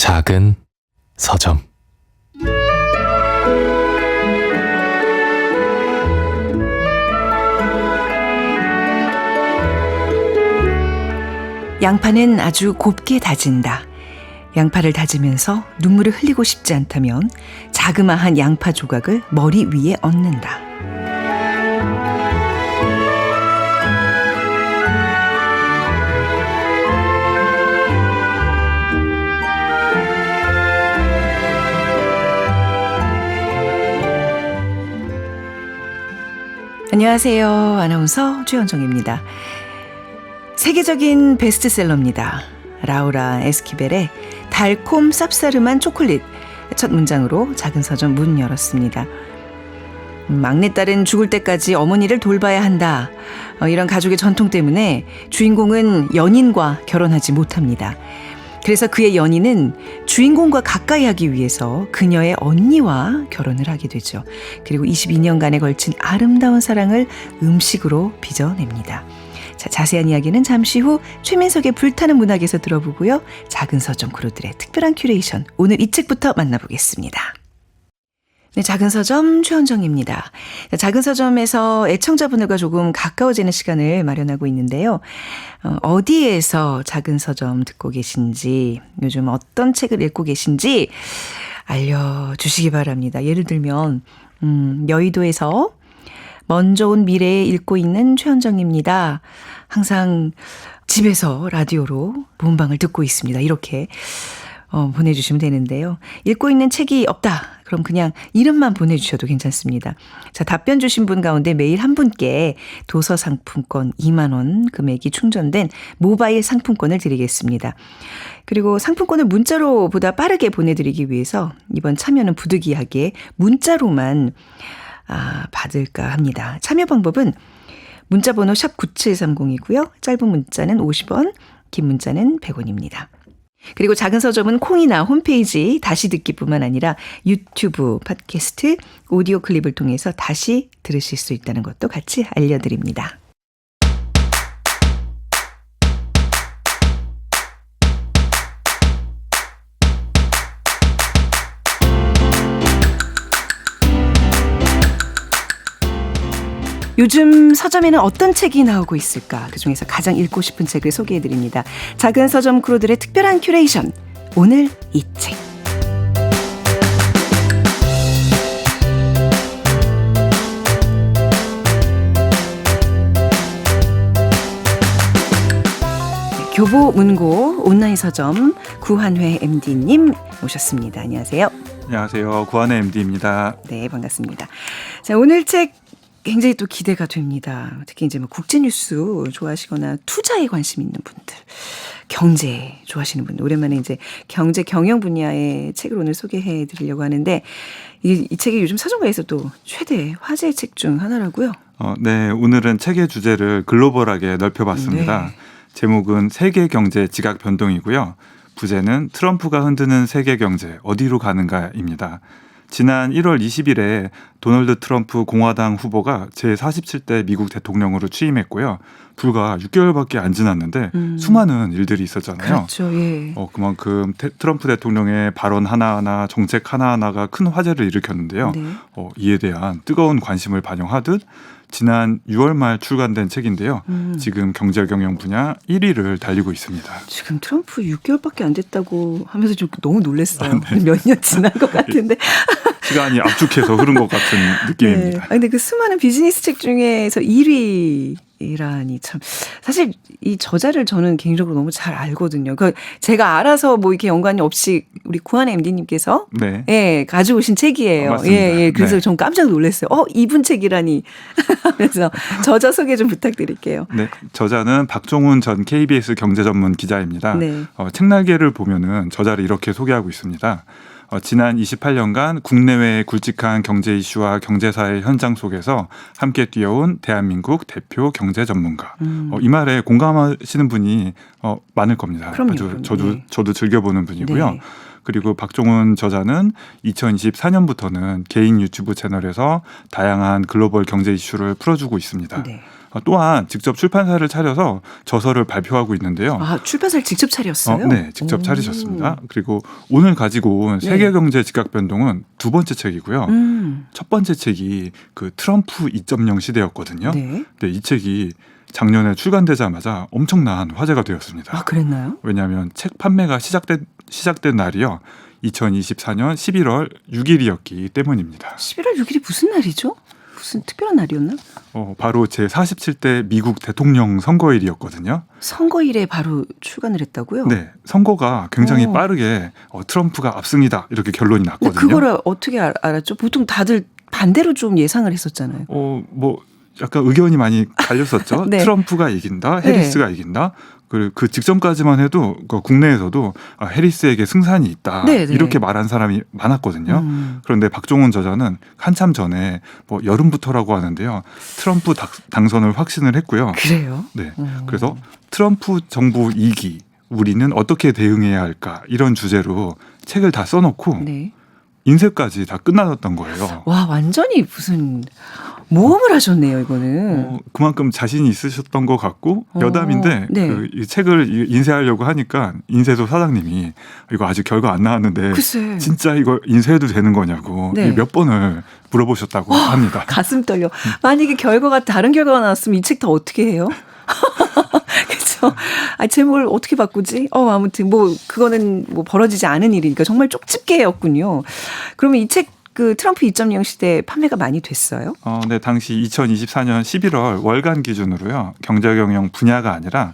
작은 서점. 양파는 아주 곱게 다진다. 양파를 다지면서 눈물을 흘리고 싶지 않다면 자그마한 양파 조각을 머리 위에 얹는다. 안녕하세요. 아나운서 최현정입니다. 세계적인 베스트셀러입니다. 라우라 에스키벨의 달콤 쌉싸름한 초콜릿, 첫 문장으로 작은 서점 문 열었습니다. 막내딸은 죽을 때까지 어머니를 돌봐야 한다. 이런 가족의 전통 때문에 주인공은 연인과 결혼하지 못합니다. 그래서 그의 연인은 주인공과 가까이 하기 위해서 그녀의 언니와 결혼을 하게 되죠. 그리고 22년간에 걸친 아름다운 사랑을 음식으로 빚어냅니다. 자, 자세한 이야기는 잠시 후 최민석의 불타는 문학에서 들어보고요. 작은 서점 크루들의 특별한 큐레이션, 오늘 이 책부터 만나보겠습니다. 네, 작은 서점 최현정입니다. 작은 서점에서 애청자분들과 조금 가까워지는 시간을 마련하고 있는데요. 어디에서 작은 서점 듣고 계신지, 요즘 어떤 책을 읽고 계신지 알려주시기 바랍니다. 예를 들면 여의도에서 먼저 온 미래에 읽고 있는 최현정입니다. 항상 집에서 라디오로 본방을 듣고 있습니다. 이렇게 보내주시면 되는데요. 읽고 있는 책이 없다. 그럼 그냥 이름만 보내주셔도 괜찮습니다. 자, 답변 주신 분 가운데 매일 한 분께 도서 상품권 2만 원 금액이 충전된 모바일 상품권을 드리겠습니다. 그리고 상품권을 문자로 보다 빠르게 보내드리기 위해서 이번 참여는 부득이하게 문자로만 받을까 합니다. 참여 방법은 문자번호 샵 9730이고요. 짧은 문자는 50원, 긴 문자는 100원입니다. 그리고 작은 서점은 콩이나 홈페이지 다시 듣기뿐만 아니라 유튜브, 팟캐스트, 오디오 클립을 통해서 다시 들으실 수 있다는 것도 같이 알려드립니다. 요즘 서점에는 어떤 책이 나오고 있을까? 그중에서 가장 읽고 싶은 책을 소개해드립니다. 작은 서점 크루들의 특별한 큐레이션, 오늘 이 책. 교보문고 온라인 서점 구한회 MD님 모셨습니다. 안녕하세요. 안녕하세요. 구한회 MD입니다. 네, 반갑습니다. 자, 오늘 책 굉장히 또 기대가 됩니다. 특히 이제 뭐 국제뉴스 좋아하시거나 투자에 관심 있는 분들, 경제 좋아하시는 분들, 오랜만에 이제 경제 경영 분야의 책을 오늘 소개해 드리려고 하는데 이 책이 요즘 서점가에서 또 최대 화제의 책 중 하나라고요. 네, 오늘은 책의 주제를 글로벌하게 넓혀봤습니다. 네. 제목은 세계 경제 지각 변동이고요. 부제는 트럼프가 흔드는 세계 경제 어디로 가는가입니다. 지난 1월 20일에 도널드 트럼프 공화당 후보가 제47대 미국 대통령으로 취임했고요. 불과 6개월밖에 안 지났는데 수많은 일들이 있었잖아요. 그렇죠. 예. 그만큼 트럼프 대통령의 발언 하나하나, 정책 하나하나가 큰 화제를 일으켰는데요. 네. 이에 대한 뜨거운 관심을 반영하듯 지난 6월 말 출간된 책인데요. 지금 경제 경영 분야 1위를 달리고 있습니다. 지금 트럼프 6개월밖에 안 됐다고 하면서 좀 너무 놀랐어요. 네. 몇 년 지난 것 같은데. 시간이 압축해서 흐른 것 같은 느낌입니다. 네. 근데 그 수많은 비즈니스 책 중에서 1위라니 참, 사실 이 저자를 저는 개인적으로 너무 잘 알거든요. 그 제가 알아서 뭐 이렇게 연관이 없이 우리 구한의 MD님께서 네. 예, 가져오신 책이에요. 맞습니다. 예. 그래서 네. 전 깜짝 놀랐어요. 이분 책이라니. 그래서 저자 소개 좀 부탁드릴게요. 네, 저자는 박종훈 전 KBS 경제 전문 기자입니다. 네. 책날개를 보면은 저자를 이렇게 소개하고 있습니다. 지난 28년간 국내외의 굵직한 경제 이슈와 경제사의 현장 속에서 함께 뛰어온 대한민국 대표 경제 전문가. 이 말에 공감하시는 분이 많을 겁니다. 그럼요. 저도 즐겨보는 분이고요. 네. 그리고 박종훈 저자는 2024년부터는 개인 유튜브 채널에서 다양한 글로벌 경제 이슈를 풀어주고 있습니다. 네. 또한 직접 출판사를 차려서 저서를 발표하고 있는데요. 아, 출판사를 직접 차렸어요? 네, 직접 오. 차리셨습니다. 그리고 오늘 가지고 온 네. 세계경제 지각변동은 두 번째 책이고요. 첫 번째 책이 그 트럼프 2.0 시대였거든요. 네. 네, 이 책이 작년에 출간되자마자 엄청난 화제가 되었습니다. 아, 그랬나요? 왜냐하면 책 판매가 시작된 날이요. 2024년 11월 6일이었기 때문입니다. 11월 6일이 무슨 날이죠? 무슨 특별한 날이었나? 바로 제47대 미국 대통령 선거일이었거든요. 선거일에 바로 출간을 했다고요? 네, 선거가 굉장히 오. 빠르게 트럼프가 압승이다 이렇게 결론이 근데 났거든요. 그거를 어떻게 알았죠? 보통 다들 반대로 좀 예상을 했었잖아요. 뭐 약간 의견이 많이 갈렸었죠. 네. 트럼프가 이긴다, 해리스가 이긴다. 그 직전까지만 해도 국내에서도 해리스에게 승산이 있다 네, 네. 이렇게 말한 사람이 많았거든요. 그런데 박종훈 저자는 한참 전에 뭐 여름부터라고 하는데요. 트럼프 당선을 확신을 했고요. 그래요? 네, 그래서 트럼프 정부 2기 우리는 어떻게 대응해야 할까 이런 주제로 책을 다 써놓고 네. 인쇄까지 다 끝나졌던 거예요. 와, 완전히 무슨 모험을 하셨네요, 이거는. 그만큼 자신이 있으셨던 것 같고 여담인데 네. 이 책을 인쇄하려고 하니까 인쇄소 사장님이 이거 아직 결과 안 나왔는데 글쎄. 진짜 이거 인쇄해도 되는 거냐고 네. 몇 번을 물어보셨다고 합니다. 가슴 떨려. 만약에 다른 결과가 나왔으면 이 책 다 어떻게 해요? 그렇죠. 제목을 어떻게 바꾸지? 아무튼 그거는 벌어지지 않은 일이니까 정말 쪽집게였군요. 그러면 이 책 그 트럼프 2.0 시대 판매가 많이 됐어요? 네, 당시 2024년 11월 월간 기준으로요. 경제경영 분야가 아니라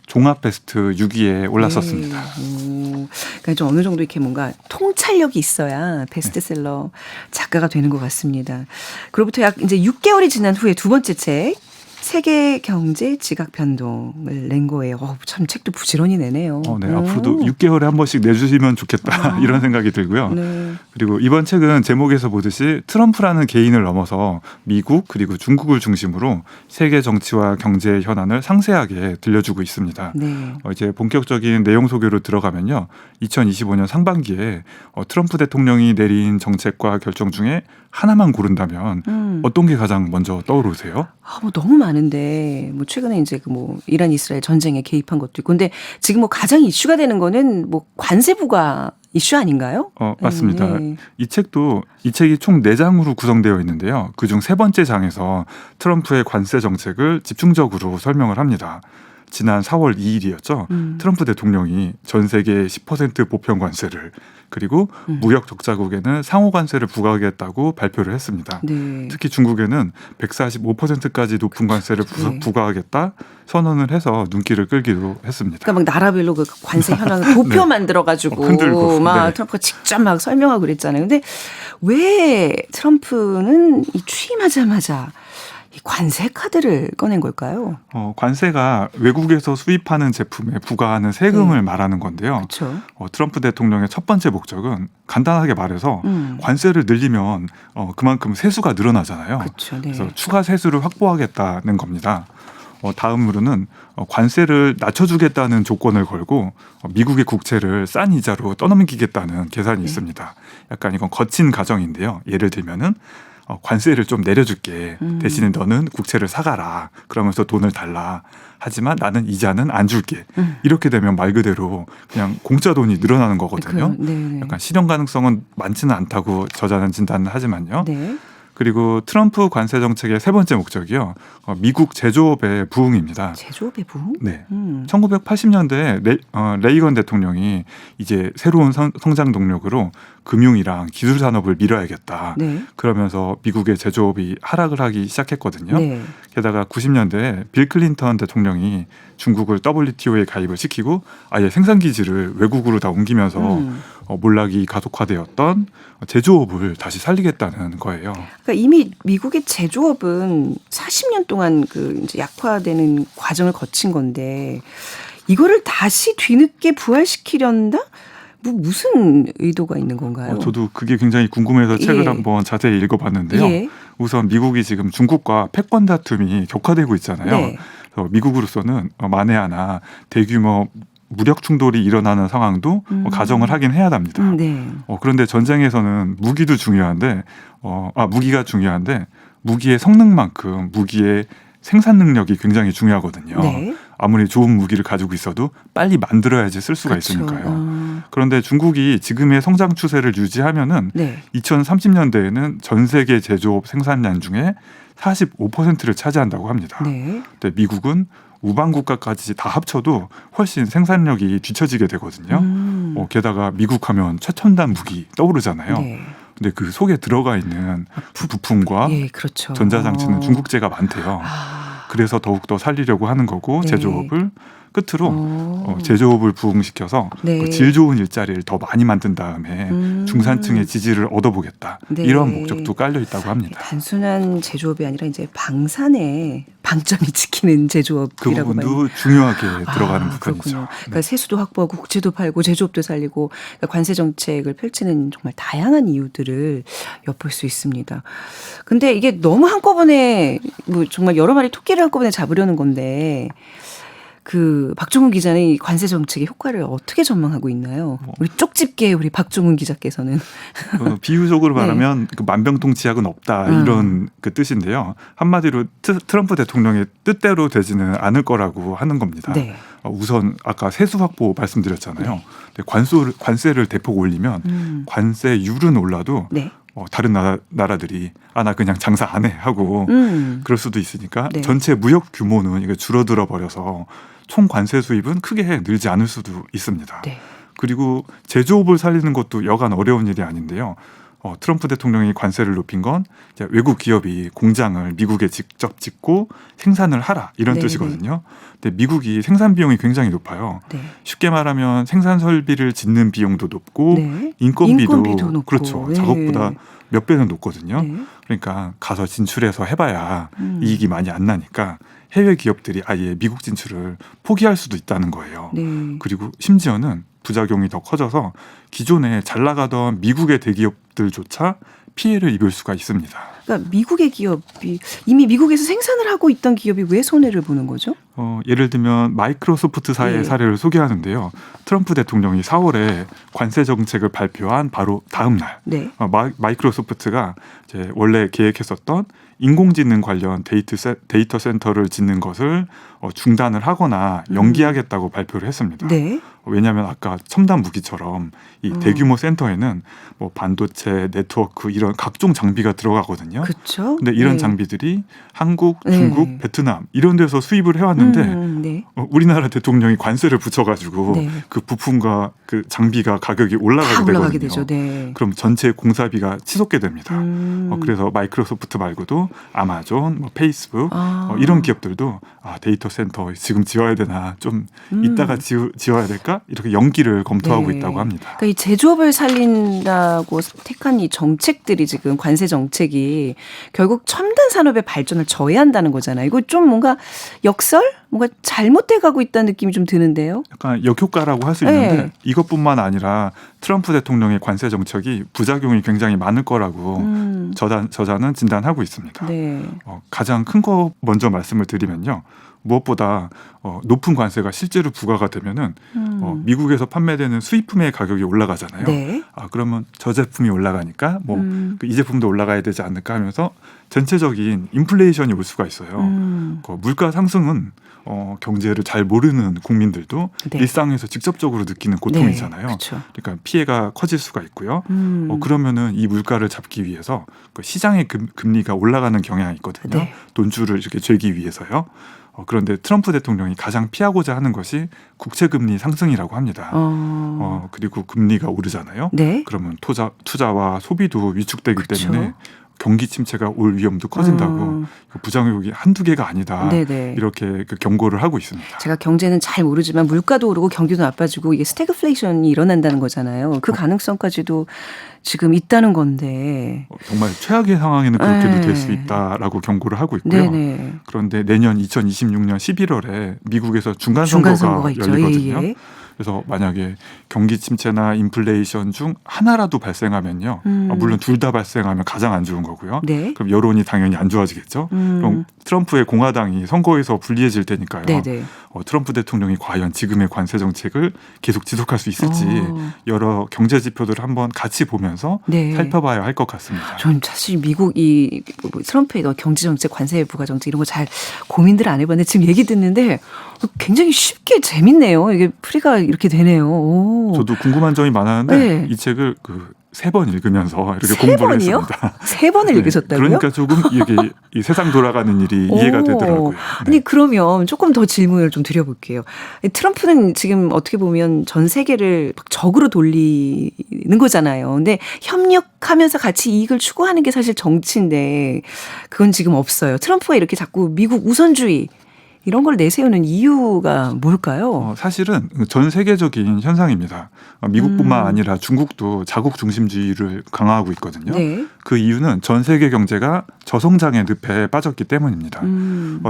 종합 베스트 6위에 올랐었습니다. 네. 그러니까 좀 어느 정도 이렇게 뭔가 통찰력이 있어야 베스트셀러 작가가 되는 것 같습니다. 그로부터 약 이제 6개월이 지난 후에 두 번째 책 세계 경제 지각 변동을 낸 거예요. 참 책도 부지런히 내네요. 네, 앞으로도 6개월에 한 번씩 내주시면 좋겠다 이런 생각이 들고요. 네. 그리고 이번 책은 제목에서 보듯이 트럼프라는 개인을 넘어서 미국 그리고 중국을 중심으로 세계 정치와 경제의 현안을 상세하게 들려주고 있습니다. 네. 이제 본격적인 내용 소개로 들어가면요. 2025년 상반기에 트럼프 대통령이 내린 정책과 결정 중에 하나만 고른다면 어떤 게 가장 먼저 떠오르세요? 너무 많은데 최근에 이제 이란 이스라엘 전쟁에 개입한 것도 있고, 근데 지금 가장 이슈가 되는 거는 관세 부과 이슈 아닌가요? 맞습니다. 네. 이 책이 총 4장으로 구성되어 있는데요. 그중 세 번째 장에서 트럼프의 관세 정책을 집중적으로 설명을 합니다. 지난 4월 2일이었죠. 트럼프 대통령이 전 세계 10% 보편 관세를 그리고 무역 적자국에는 상호 관세를 부과하겠다고 발표를 했습니다. 네. 특히 중국에는 145%까지 높은 관세를 부과하겠다 선언을 해서 눈길을 끌기도 했습니다. 그러니까 나라별로 그 관세 현황을 도표 네. 만들어가지고 흔들고, 네. 트럼프가 직접 설명하고 그랬잖아요. 근데 왜 트럼프는 이 취임하자마자 이 관세 카드를 꺼낸 걸까요? 관세가 외국에서 수입하는 제품에 부과하는 세금을 말하는 건데요. 그렇죠. 트럼프 대통령의 첫 번째 목적은 간단하게 말해서 관세를 늘리면 그만큼 세수가 늘어나잖아요. 그렇죠. 네. 그래서 추가 세수를 확보하겠다는 겁니다. 다음으로는 관세를 낮춰주겠다는 조건을 걸고 미국의 국채를 싼 이자로 떠넘기겠다는 계산이 있습니다. 약간 이건 거친 가정인데요. 예를 들면은 관세를 좀 내려줄게. 대신에 너는 국채를 사가라. 그러면서 돈을 달라. 하지만 나는 이자는 안 줄게. 이렇게 되면 말 그대로 그냥 공짜 돈이 늘어나는 거거든요. 네. 약간 실현 가능성은 많지는 않다고 저자는 진단을 하지만요. 네. 그리고 트럼프 관세 정책의 세 번째 목적이요. 미국 제조업의 부흥입니다. 제조업의 부흥? 네. 1980년대에 레이건 대통령이 이제 새로운 성장 동력으로 금융이랑 기술 산업을 밀어야겠다. 네. 그러면서 미국의 제조업이 하락을 하기 시작했거든요. 네. 게다가 90년대에 빌 클린턴 대통령이 중국을 WTO에 가입을 시키고 아예 생산 기지를 외국으로 다 옮기면서 몰락이 가속화되었던 제조업을 다시 살리겠다는 거예요. 그러니까 이미 미국의 제조업은 40년 동안 이제 약화되는 과정을 거친 건데 이거를 다시 뒤늦게 부활시키려다? 무슨 의도가 있는 건가요? 저도 그게 굉장히 궁금해서 책을 한번 자세히 읽어봤는데요. 예. 우선 미국이 지금 중국과 패권 다툼이 격화되고 있잖아요. 네. 그래서 미국으로서는 만에 하나 대규모 무력 충돌이 일어나는 상황도 가정을 하긴 해야 합니다. 네. 그런데 전쟁에서는 무기도 중요한데 무기가 중요한데 무기의 성능만큼 무기의 생산 능력이 굉장히 중요하거든요. 네. 아무리 좋은 무기를 가지고 있어도 빨리 만들어야지 쓸 수가 그렇죠. 있으니까요. 그런데 중국이 지금의 성장 추세를 유지하면은 네. 2030년대에는 전 세계 제조업 생산량 중에 45%를 차지한다고 합니다. 네. 근데 미국은 우방 국가까지 다 합쳐도 훨씬 생산력이 뒤처지게 되거든요. 게다가 미국하면 최첨단 무기 떠오르잖아요. 네. 근데 그 속에 들어가 있는 부품과 예, 그렇죠. 전자장치는 중국제가 많대요. 그래서 더욱더 살리려고 하는 거고 네. 제조업을 끝으로 제조업을 부흥시켜서 네. 그 질 좋은 일자리를 더 많이 만든 다음에 중산층의 지지를 얻어보겠다. 네. 이런 목적도 깔려 있다고 합니다. 단순한 제조업이 아니라 이제 방산에 방점이 찍히는 그 제조업이라고 부분도 중요하게 들어가는 부분이죠. 그렇군요. 그러니까 세수도 확보하고 국채도 팔고 제조업도 살리고 그러니까 관세 정책을 펼치는 정말 다양한 이유들을 엿볼 수 있습니다. 근데 이게 너무 한꺼번에 뭐 정말 여러 마리 토끼를 한꺼번에 잡으려는 건데 그 박종훈 기자는 이 관세 정책의 효과를 어떻게 전망하고 있나요? 우리 쪽집게 우리 박종훈 기자께서는 비유적으로 네. 말하면 그 만병통치약은 없다 이런 그 뜻인데요. 한마디로 트럼프 대통령의 뜻대로 되지는 않을 거라고 하는 겁니다. 네. 우선 아까 세수 확보 말씀드렸잖아요. 관세를 대폭 올리면 관세율은 올라도 네. 다른 나라들이 나 그냥 장사 안 해 하고 그럴 수도 있으니까 네. 전체 무역 규모는 이게 줄어들어 버려서 총 관세 수입은 크게 늘지 않을 수도 있습니다. 네. 그리고 제조업을 살리는 것도 여간 어려운 일이 아닌데요. 트럼프 대통령이 관세를 높인 건 이제 외국 기업이 공장을 미국에 직접 짓고 생산을 하라 이런 네, 뜻이거든요. 근데 미국이 생산 비용이 굉장히 높아요. 네. 쉽게 말하면 생산 설비를 짓는 비용도 높고 네. 인건비도 높고. 그렇죠. 네. 작업보다 몇 배는 높거든요. 네. 그러니까 가서 진출해서 해봐야 이익이 많이 안 나니까 해외 기업들이 아예 미국 진출을 포기할 수도 있다는 거예요. 네. 그리고 심지어는 부작용이 더 커져서 기존에 잘 나가던 미국의 대기업들조차 피해를 입을 수가 있습니다. 그러니까 미국의 기업이 이미 미국에서 생산을 하고 있던 기업이 왜 손해를 보는 거죠? 예를 들면 마이크로소프트사의 네. 사례를 소개하는데요. 트럼프 대통령이 4월에 관세 정책을 발표한 바로 다음 날 네. 마이크로소프트가 이제 원래 계획했었던 인공지능 관련 데이터 센터를 짓는 것을 중단을 하거나 연기하겠다고 발표를 했습니다. 네. 왜냐하면 아까 첨단 무기처럼 이 대규모 센터에는 뭐 반도체, 네트워크 이런 각종 장비가 들어가거든요. 그렇죠. 근데 이런 네. 장비들이 한국, 네. 중국, 베트남 이런 데서 수입을 해왔는데 네. 우리나라 대통령이 관세를 붙여가지고 네. 그 부품과 그 장비가 가격이 다 올라가게 올라가게 되거든요. 되죠. 네. 그럼 전체 공사비가 치솟게 됩니다. 음. 그래서 마이크로소프트 말고도 아마존, 뭐 페이스북 아. 이런 기업들도 데이터 센터 지금 지어야 되나 좀 이따가 지어야 될까 이렇게 연기를 검토하고 네. 있다고 합니다. 그러니까 이 제조업을 살린다고 택한 이 정책들이 지금 관세 정책이 결국 첨단 산업의 발전을 저해한다는 거잖아요. 이거 좀 뭔가 역설? 뭔가 잘못돼 가고 있다는 느낌이 좀 드는데요. 약간 역효과라고 할 수 네. 있는데 이것뿐만 아니라 트럼프 대통령의 관세 정책이 부작용이 굉장히 많을 거라고 저자는 진단하고 있습니다. 네. 가장 큰 거 먼저 말씀을 드리면요. 무엇보다 높은 관세가 실제로 부과가 되면은 미국에서 판매되는 수입품의 가격이 올라가잖아요. 네. 그러면 저 제품이 올라가니까 뭐 이 제품도 올라가야 되지 않을까 하면서 전체적인 인플레이션이 올 수가 있어요. 물가 상승은 경제를 잘 모르는 국민들도 네. 일상에서 직접적으로 느끼는 고통이잖아요. 네. 그렇죠. 그러니까 피해가 커질 수가 있고요. 그러면은 이 물가를 잡기 위해서 그 시장의 금리가 올라가는 경향이 있거든요. 네. 돈줄을 이렇게 죄기 위해서요. 그런데 트럼프 대통령이 가장 피하고자 하는 것이 국채금리 상승이라고 합니다. 그리고 금리가 오르잖아요. 네. 그러면 투자와 소비도 위축되기 그렇죠. 때문에 경기 침체가 올 위험도 커진다고 부작용이 한두 개가 아니다. 네네. 이렇게 그 경고를 하고 있습니다. 제가 경제는 잘 모르지만 물가도 오르고 경기도 나빠지고 이게 스태그플레이션이 일어난다는 거잖아요. 그 가능성까지도 지금 있다는 건데. 정말 최악의 상황에는 그렇게도 네. 될 수 있다라고 경고를 하고 있고요. 네네. 그런데 내년 2026년 11월에 미국에서 중간선거가 있죠. 열리거든요. 예, 예. 그래서 만약에 경기 침체나 인플레이션 중 하나라도 발생하면요. 물론 둘 다 발생하면 가장 안 좋은 거고요. 네. 그럼 여론이 당연히 안 좋아지겠죠. 그럼 트럼프의 공화당이 선거에서 불리해질 테니까요. 네네. 트럼프 대통령이 과연 지금의 관세 정책을 계속 지속할 수 있을지 여러 경제 지표들을 한번 같이 보면서 네. 살펴봐야 할 것 같습니다. 전 사실 미국 이 트럼프의 경제 정책, 관세 부과 정책 이런 거 잘 고민들 안 해봤는데 지금 얘기 듣는데 굉장히 쉽게 재밌네요. 이게 풀이가 이렇게 되네요. 오. 저도 궁금한 점이 많았는데 네. 이 책을 3번 읽으면서 이렇게 세 공부를 번이요? 했습니다. 3번을 읽으셨다고요? 그러니까 조금 이게 이 세상 돌아가는 일이 이해가 오. 되더라고요. 네. 아니 그러면 조금 더 질문을 좀 드려볼게요. 트럼프는 지금 어떻게 보면 전 세계를 막 적으로 돌리는 거잖아요. 근데 협력하면서 같이 이익을 추구하는 게 사실 정치인데 그건 지금 없어요. 트럼프가 이렇게 자꾸 미국 우선주의 이런 걸 내세우는 이유가 뭘까요? 사실은 전 세계적인 현상입니다. 미국뿐만 아니라 중국도 자국 중심주의를 강화하고 있거든요. 네. 그 이유는 전 세계 경제가 저성장의 늪에 빠졌기 때문입니다.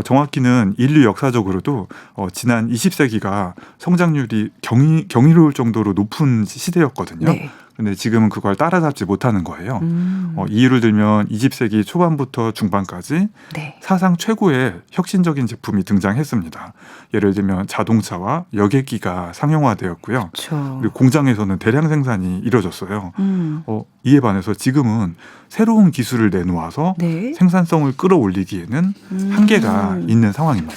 정확히는 인류 역사적으로도 지난 20세기가 성장률이 경이로울 정도로 높은 시대였거든요. 네. 근데 지금은 그걸 따라잡지 못하는 거예요. 이유를 들면 20세기 초반부터 중반까지 네. 사상 최고의 혁신적인 제품이 등장했습니다. 예를 들면 자동차와 여객기가 상용화되었고요. 그렇죠. 그리고 공장에서는 대량 생산이 이뤄졌어요. 이에 반해서 지금은 새로운 기술을 내놓아서 네. 생산성을 끌어올리기에는 한계가 있는 상황입니다.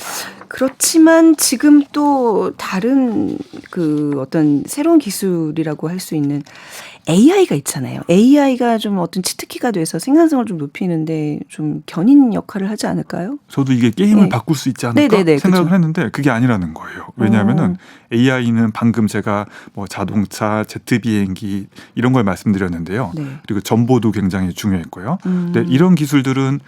그렇지만 지금 또 다른 그 어떤 새로운 기술이라고 할 수 있는 AI가 있잖아요. AI가 좀 어떤 치트키가 돼서 생산성을 좀 높이는데 좀 견인 역할을 하지 않을까요? 저도 이게 게임을 네. 바꿀 수 있지 않을까 네네네, 생각을 그렇죠. 했는데 그게 아니라는 거예요. 왜냐하면은 AI는 방금 제가 자동차, 제트 비행기 이런 걸 말씀드렸는데요. 네. 그리고 전보도 굉장히 중요했고요. 근데 이런 기술들은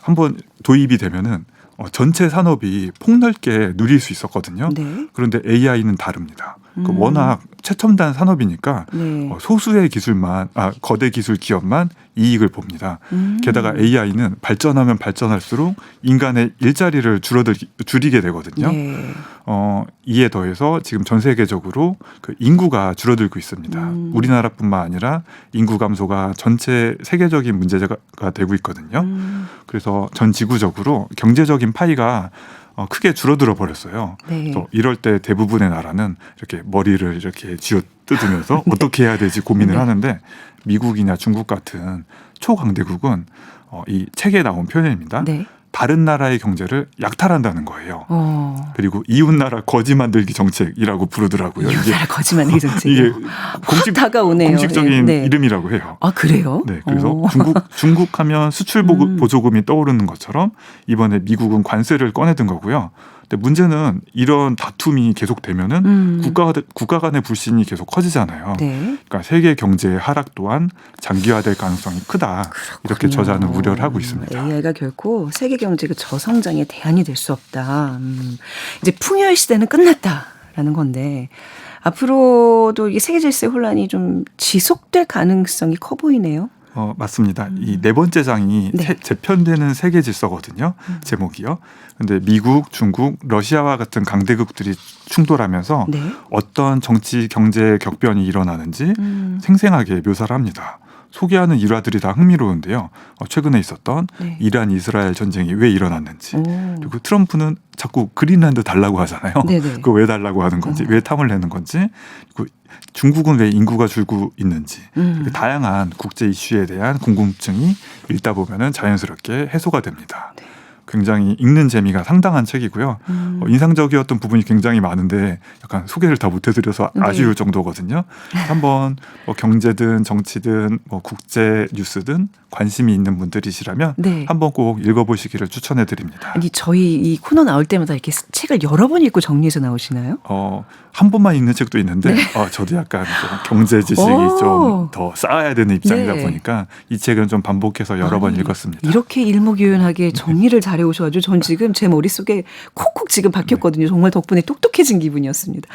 한번 도입이 되면은 전체 산업이 폭넓게 누릴 수 있었거든요. 네. 그런데 AI는 다릅니다. 워낙 최첨단 산업이니까 네. 소수의 기술만 거대 기술 기업만 이익을 봅니다. 게다가 AI는 발전하면 발전할수록 인간의 일자리를 줄이게 되거든요. 네. 이에 더해서 지금 전 세계적으로 그 인구가 줄어들고 있습니다. 우리나라뿐만 아니라 인구 감소가 전체 세계적인 문제가 되고 있거든요. 그래서 전 지구적으로 경제적인 파이가 크게 줄어들어 버렸어요. 네. 또 이럴 때 대부분의 나라는 이렇게 머리를 이렇게 쥐어 뜯으면서 어떻게 해야 될지 고민을 네. 하는데 미국이나 중국 같은 초강대국은 이 책에 나온 표현입니다. 네. 다른 나라의 경제를 약탈한다는 거예요. 어. 그리고 이웃나라 거지 만들기 정책이라고 부르더라고요. 이웃나라 거짓말이 정책. 이게 다가오네요. 공식적인 네. 이름이라고 해요. 아 그래요? 네, 그래서 중국하면 수출 보조금이 떠오르는 것처럼 이번에 미국은 관세를 꺼내든 거고요. 근데 문제는 이런 다툼이 계속되면은 국가 간의 불신이 계속 커지잖아요. 네. 그러니까 세계 경제의 하락 또한 장기화될 가능성이 크다. 이렇게 저자는 우려를 하고 있습니다. AI가 결코 세계 경제 그 저성장의 대안이 될 수 없다. 이제 풍요의 시대는 끝났다라는 건데 앞으로도 이 세계 질서 혼란이 좀 지속될 가능성이 커 보이네요. 맞습니다. 이 네 번째 장이 네. 재편되는 세계 질서거든요. 제목이요. 근데 미국, 중국, 러시아와 같은 강대국들이 충돌하면서 네. 어떤 정치, 경제 격변이 일어나는지 생생하게 묘사를 합니다. 소개하는 일화들이 다 흥미로운데요. 최근에 있었던 네. 이란 이스라엘 전쟁이 왜 일어났는지 오. 그리고 트럼프는 자꾸 그린란드 달라고 하잖아요. 네네. 그거 왜 달라고 하는 건지 왜 탐을 내는 건지 그리고 중국은 왜 인구가 줄고 있는지 다양한 국제 이슈에 대한 궁금증이 읽다 보면은 자연스럽게 해소가 됩니다. 네. 굉장히 읽는 재미가 상당한 책이고요. 인상적이었던 부분이 굉장히 많은데 약간 소개를 다 못해드려서 아쉬울 정도거든요. 한번 경제든 정치든 국제 뉴스든 관심이 있는 분들이시라면 네. 한번 꼭 읽어보시기를 추천해드립니다. 아니 저희 이 코너 나올 때마다 이렇게 책을 여러 번 읽고 정리해서 나오시나요? 한 번만 읽는 책도 있는데 저도 약간 좀 경제 지식이 오. 좀 더 쌓아야 되는 입장이다 네. 보니까 이 책은 좀 반복해서 여러 번 읽었습니다. 이렇게 일목요연하게 정리를 잘해 오셔가지고 전 지금 제 머릿속에 콕콕 지금 박혔거든요. 정말 덕분에 똑똑해진 기분이었습니다.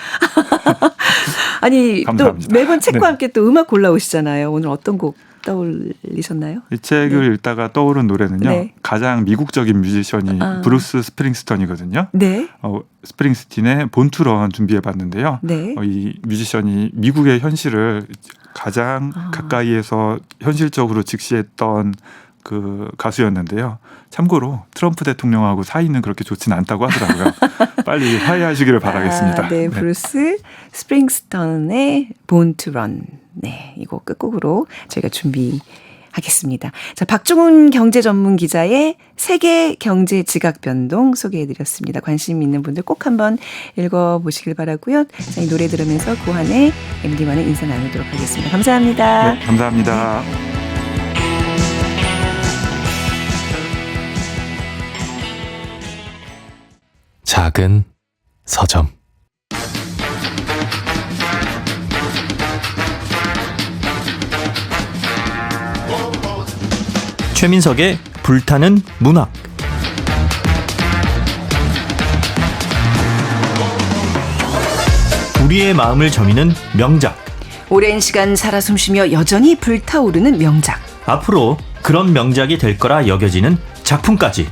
아니 감사합니다. 또 매번 책과 네. 함께 또 음악 골라오시잖아요. 오늘 어떤 곡 떠올리셨나요? 이 책을 읽다가 떠오른 노래는요. 네. 가장 미국적인 뮤지션이 브루스 스프링스턴이거든요. 네. 스프링스틴의 본투런 준비해봤는데요. 네. 이 뮤지션이 미국의 현실을 가장 가까이에서 현실적으로 직시했던 그 가수였는데요. 참고로 트럼프 대통령하고 사이는 그렇게 좋지는 않다고 하더라고요. 빨리 화해하시기를 바라겠습니다. 네, 브루스 스프링스턴의 Born to Run. 네, 이거 끝곡으로 저희가 준비하겠습니다. 자, 박종훈 경제 전문 기자의 세계 경제 지각 변동 소개해드렸습니다. 관심 있는 분들 꼭 한번 읽어보시길 바라고요. 자, 이 노래 들으면서 고한의 MD와는 인사 나누도록 하겠습니다. 감사합니다. 네, 감사합니다. 작은 서점. 최민석의 불타는 문학. 우리의 마음을 저미는 명작. 오랜 시간 살아 숨쉬며 여전히 불타오르는 명작. 앞으로 그런 명작이 될 거라 여겨지는 작품까지.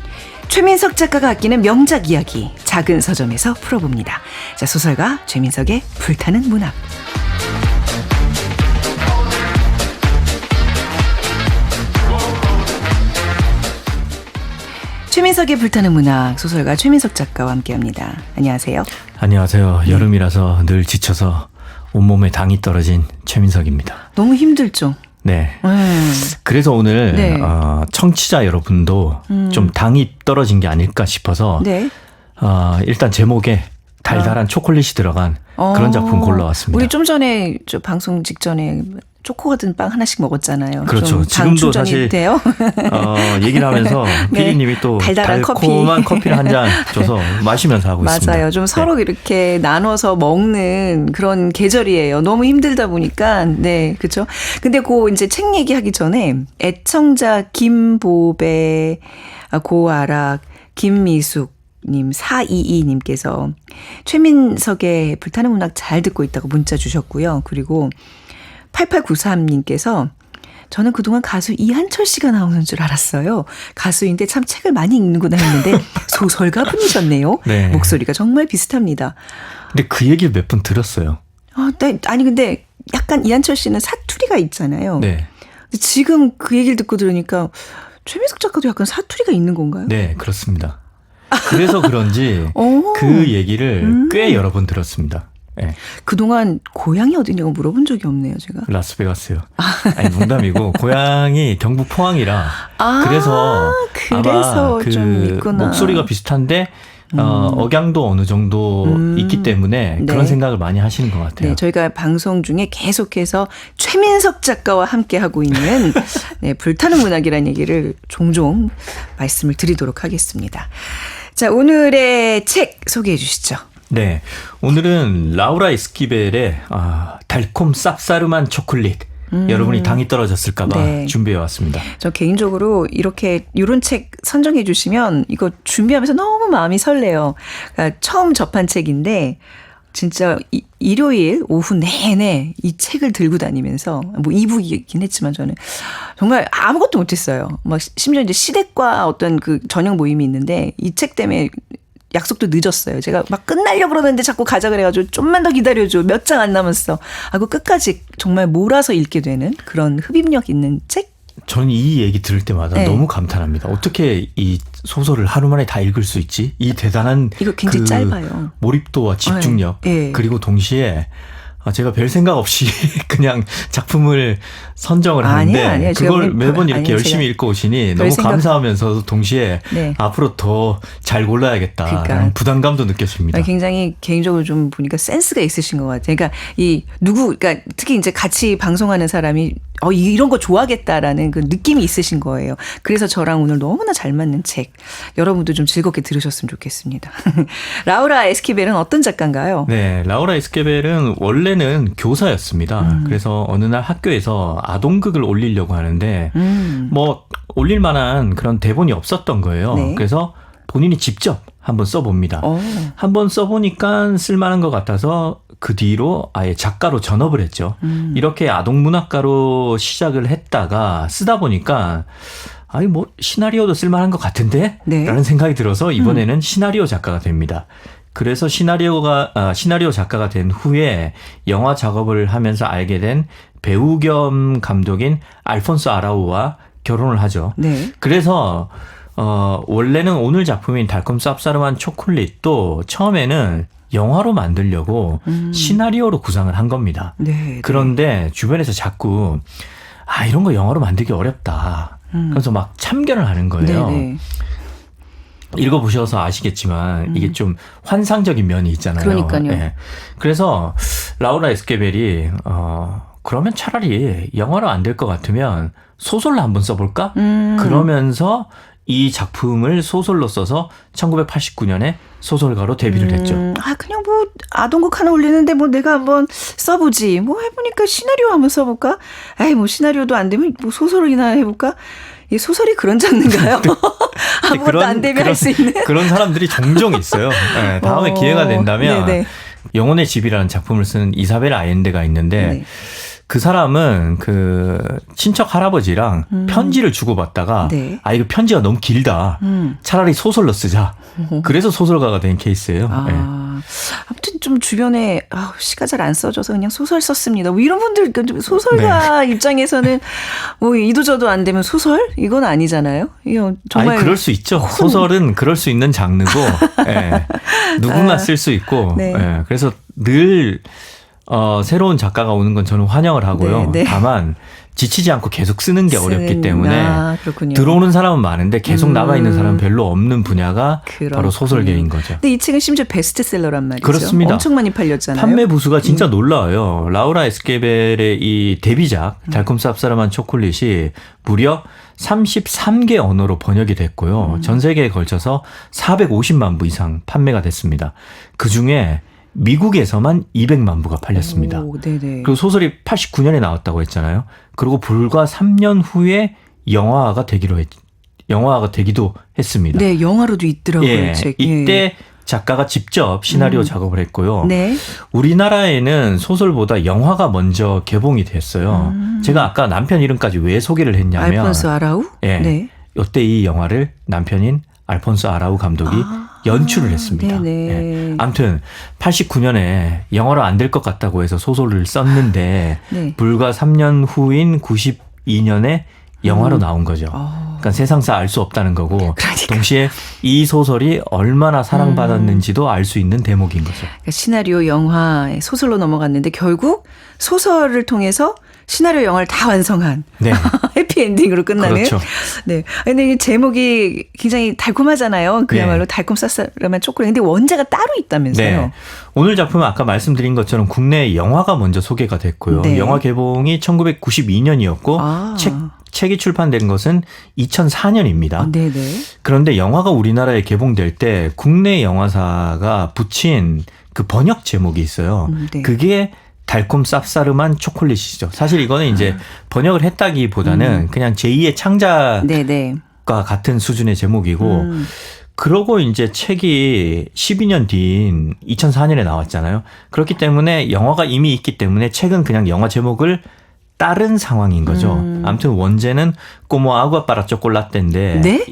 최민석 작가가 아끼는 명작 이야기 작은 서점에서 풀어봅니다. 자, 소설가 최민석의 불타는 문학. 최민석의 불타는 문학 소설가 최민석 작가와 함께합니다. 안녕하세요. 안녕하세요. 여름이라서 늘 지쳐서 온몸에 당이 떨어진 최민석입니다. 너무 힘들죠? 네. 그래서 오늘 네. 청취자 여러분도 좀 당이 떨어진 게 아닐까 싶어서 네. 일단 제목에 달달한 초콜릿이 들어간 그런 작품 골라왔습니다. 우리 좀 전에 저 방송 직전에 초코 같은 빵 하나씩 먹었잖아요. 그렇죠. 지금도 사실 돼요? 얘기를 하면서 네. PD님이 또 달달한 달콤한 커피를 한 잔 줘서 마시면서 하고 있습니다. 맞아요. 좀 서로 이렇게 나눠서 먹는 그런 계절이에요. 너무 힘들다 보니까. 네, 그렇죠. 근데 이제 책 얘기하기 전에 애청자 김보배, 고아락, 김미숙 님 422님께서 최민석의 불타는 문학 잘 듣고 있다고 문자 주셨고요. 그리고 8893님께서 저는 그동안 가수 이한철 씨가 나오는 줄 알았어요. 가수인데 참 책을 많이 읽는구나 했는데 소설가 분이셨네요. 네. 목소리가 정말 비슷합니다. 근데 그 얘기를 몇 번 들었어요. 아니 근데 약간 이한철 씨는 사투리가 있잖아요. 네. 근데 지금 그 얘기를 듣고 들으니까 최민석 작가도 약간 사투리가 있는 건가요? 네, 그렇습니다. 그래서 그런지 그 얘기를 꽤 여러 번 들었습니다. 네. 그동안 고향이 어디냐고 물어본 적이 없네요, 제가. 라스베가스요. 아니, 농담이고 고향이 경북 포항이라 그래서 아마 좀 있구나. 목소리가 비슷한데 억양도 어느 정도 있기 때문에 네. 그런 생각을 많이 하시는 것 같아요. 네, 저희가 방송 중에 계속해서 최민석 작가와 함께하고 있는 네, 불타는 문학이라는 얘기를 종종 말씀을 드리도록 하겠습니다. 자, 오늘의 책 소개해 주시죠. 네, 오늘은 라우라 에스키벨의 달콤 쌉싸름한 초콜릿. 여러분이 당이 떨어졌을까봐 네. 준비해왔습니다. 저 개인적으로 이런 책 선정해 주시면 이거 준비하면서 너무 마음이 설레요. 그러니까 처음 접한 책인데 진짜 일요일 오후 내내 이 책을 들고 다니면서 뭐 이북이긴 했지만 저는 정말 아무것도 못했어요. 막 심지어 이제 시댁과 어떤 그 저녁 모임이 있는데 이 책 때문에 약속도 늦었어요. 제가 막 끝나려고 그러는데 자꾸 가자 그래가지고 좀만 더 기다려줘. 몇 장 안 남았어. 하고 끝까지 정말 몰아서 읽게 되는 그런 흡입력 있는 책? 저는 이 얘기 들을 때마다 네. 너무 감탄합니다. 어떻게 이 소설을 하루 만에 다 읽을 수 있지? 이 대단한 이거 굉장히 짧아요. 몰입도와 집중력 네. 그리고 동시에 제가 별 생각 없이 그냥 작품을 선정을 하는데 아니에요. 그걸 매번 이렇게 아니에요. 열심히 읽고 오시니 별 너무 생각... 감사하면서도 동시에 네. 앞으로 더 잘 골라야겠다라는 그러니까. 부담감도 느껴집니다. 굉장히 개인적으로 좀 보니까 센스가 있으신 것 같아요. 그러니까 그러니까 특히 이제 같이 방송하는 사람이 이런 거 좋아하겠다라는 그 느낌이 있으신 거예요. 그래서 저랑 오늘 너무나 잘 맞는 책. 여러분도 좀 즐겁게 들으셨으면 좋겠습니다. 라우라 에스키벨은 어떤 작가인가요? 네, 라우라 에스키벨은 원래는 교사였습니다. 그래서 어느 날 학교에서 아동극을 올리려고 하는데 뭐 올릴 만한 그런 대본이 없었던 거예요. 네. 그래서 본인이 직접 한번 써봅니다. 한번 써보니까 쓸만한 것 같아서 그 뒤로 아예 작가로 전업을 했죠. 이렇게 아동문학가로 시작을 했다가 쓰다 보니까 뭐 시나리오도 쓸만한 것 같은데? 네. 라는 생각이 들어서 이번에는 시나리오 작가가 됩니다. 그래서 시나리오 작가가 된 후에 영화 작업을 하면서 알게 된 배우 겸 감독인 알폰소 아라우와 결혼을 하죠. 네. 그래서 원래는 오늘 작품인 달콤 쌉싸름한 초콜릿도 처음에는 영화로 만들려고 시나리오로 구상을 한 겁니다. 네. 그런데 주변에서 자꾸 이런 거 영화로 만들기 어렵다. 그래서 막 참견을 하는 거예요. 네네. 읽어보셔서 아시겠지만 이게 좀 환상적인 면이 있잖아요. 그러니까요. 예. 그래서 라우라 에스케벨이 그러면 차라리 영화로 안 될 것 같으면 소설로 한번 써볼까? 그러면서 이 작품을 소설로 써서 1989년에 소설가로 데뷔를 했죠. 그냥 뭐 아동곡 하나 올리는데 뭐 내가 한번 써보지. 뭐 해보니까 시나리오 한번 써볼까? 뭐 시나리오도 안 되면 뭐 소설이나 해볼까? 이 소설이 그런 장르인가요? 아무것도 안 되면 할 수 있는? 그런 사람들이 종종 있어요. 네, 다음에 기회가 된다면 네네. 영혼의 집이라는 작품을 쓴 이사벨 아옌데가 있는데 네. 그 사람은 그 친척 할아버지랑 편지를 주고받다가 네. 이거 편지가 너무 길다. 차라리 소설로 쓰자. 그래서 소설가가 된 케이스예요. 네. 아무튼 좀 주변에 시가 잘 안 써져서 그냥 소설 썼습니다. 뭐 이런 분들 소설가 입장에서는 뭐 이도저도 안 되면 소설 이건 아니잖아요. 이거 정말 그럴 수 있죠. 소설은 그럴 수 있는 장르고 예. 누구나 쓸 수 있고 네. 예. 그래서 늘 새로운 작가가 오는 건 저는 환영을 하고요. 네, 네. 다만 지치지 않고 계속 쓰는 게 어렵기 때문에 그렇군요. 들어오는 사람은 많은데 계속 남아있는 사람은 별로 없는 분야가 바로 소설계인 거죠. 근데 이 책은 심지어 베스트셀러란 말이죠. 그렇습니다. 엄청 많이 팔렸잖아요. 판매 부수가 진짜 놀라워요. 라우라 에스케벨의 이 데뷔작 달콤 쌉싸름한 초콜릿이 무려 33개 언어로 번역이 됐고요. 전 세계에 걸쳐서 450만 부 이상 판매가 됐습니다. 그중에 미국에서만 200만 부가 팔렸습니다. 그리고 소설이 89년에 나왔다고 했잖아요. 그리고 불과 3년 후에 영화화가 되기도 했습니다. 네, 영화로도 있더라고요. 예, 책. 이때 작가가 직접 시나리오 작업을 했고요. 네. 우리나라에는 소설보다 영화가 먼저 개봉이 됐어요. 제가 아까 남편 이름까지 왜 소개를 했냐면 알폰소 아라우? 예, 네. 이때 이 영화를 남편인 알폰소 아라우 감독이 연출을 했습니다. 예. 아무튼 89년에 영화로 안 될 것 같다고 해서 소설을 썼는데 네. 불과 3년 후인 92년에 영화로 나온 거죠. 그러니까 세상사 알 수 없다는 거고 그러니까. 동시에 이 소설이 얼마나 사랑받았는지도 알 수 있는 대목인 거죠. 그러니까 시나리오, 영화, 소설로 넘어갔는데 결국 소설을 통해서 시나리오, 영화를 다 완성한 네. 해피엔딩으로 끝나는. 그렇죠. 네. 근데 이 제목이 굉장히 달콤하잖아요. 그야말로 달콤 쌉싸름한 초콜릿. 근데 원제가 따로 있다면서요. 네. 오늘 작품은 아까 말씀드린 것처럼 국내 영화가 먼저 소개가 됐고요. 네. 영화 개봉이 1992년이었고 책이 출판된 것은 2004년입니다. 네네. 그런데 영화가 우리나라에 개봉될 때 국내 영화사가 붙인 그 번역 제목이 있어요. 네. 그게 달콤 쌉싸름한 초콜릿이죠. 사실 이거는 이제 번역을 했다기보다는 그냥 제2의 창작과 네네. 같은 수준의 제목이고 그러고 이제 책이 12년 뒤인 2004년에 나왔잖아요. 그렇기 때문에 영화가 이미 있기 때문에 책은 그냥 영화 제목을 따른 상황인 거죠. 아무튼 원제는 꼬모 아구아 빠라 초콜라떼인데 네?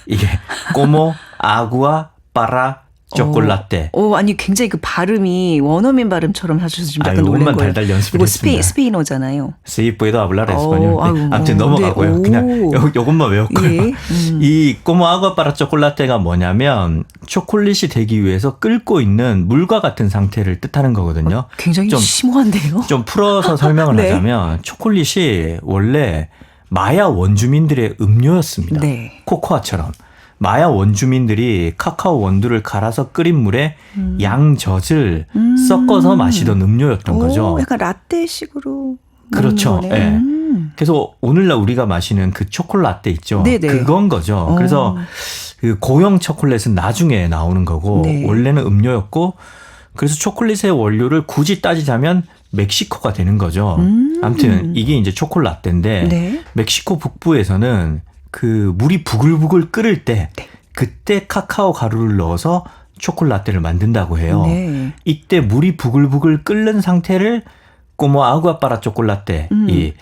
이게 꼬모 아구아 빠라 초콜라떼. 아니 굉장히 그 발음이 원어민 발음처럼 하셔서 좀 약간 놀란 거예요. 달달 연습을 이거 했습니다. 스페인어잖아요. Sí puedo hablar español. 아무튼 넘어가고요. 네. 그냥 요것만 외웠고요. 예. 이 꼬모 아구아 빠라 초콜라떼가 뭐냐면 초콜릿이 되기 위해서 끓고 있는 물과 같은 상태를 뜻하는 거거든요. 굉장히 심오한데요. 좀 풀어서 설명을 네. 하자면 초콜릿이 원래 마야 원주민들의 음료였습니다. 네. 코코아처럼. 마야 원주민들이 카카오 원두를 갈아서 끓인 물에 양젖을 섞어서 마시던 음료였던 거죠. 약간 라떼식으로. 그렇죠. 먹는 거네. 예. 그래서 오늘날 우리가 마시는 그 초콜라떼 있죠. 네네. 그건 거죠. 그래서 그 고형 초콜릿은 나중에 나오는 거고 네. 원래는 음료였고 그래서 초콜릿의 원료를 굳이 따지자면 멕시코가 되는 거죠. 아무튼 이게 이제 초콜라떼인데 네. 멕시코 북부에서는 그 물이 부글부글 끓을 때 그때 카카오 가루를 넣어서 초콜라떼를 만든다고 해요. 네. 이때 물이 부글부글 끓는 상태를 꼬모 아구아 빠라 초콜라떼 이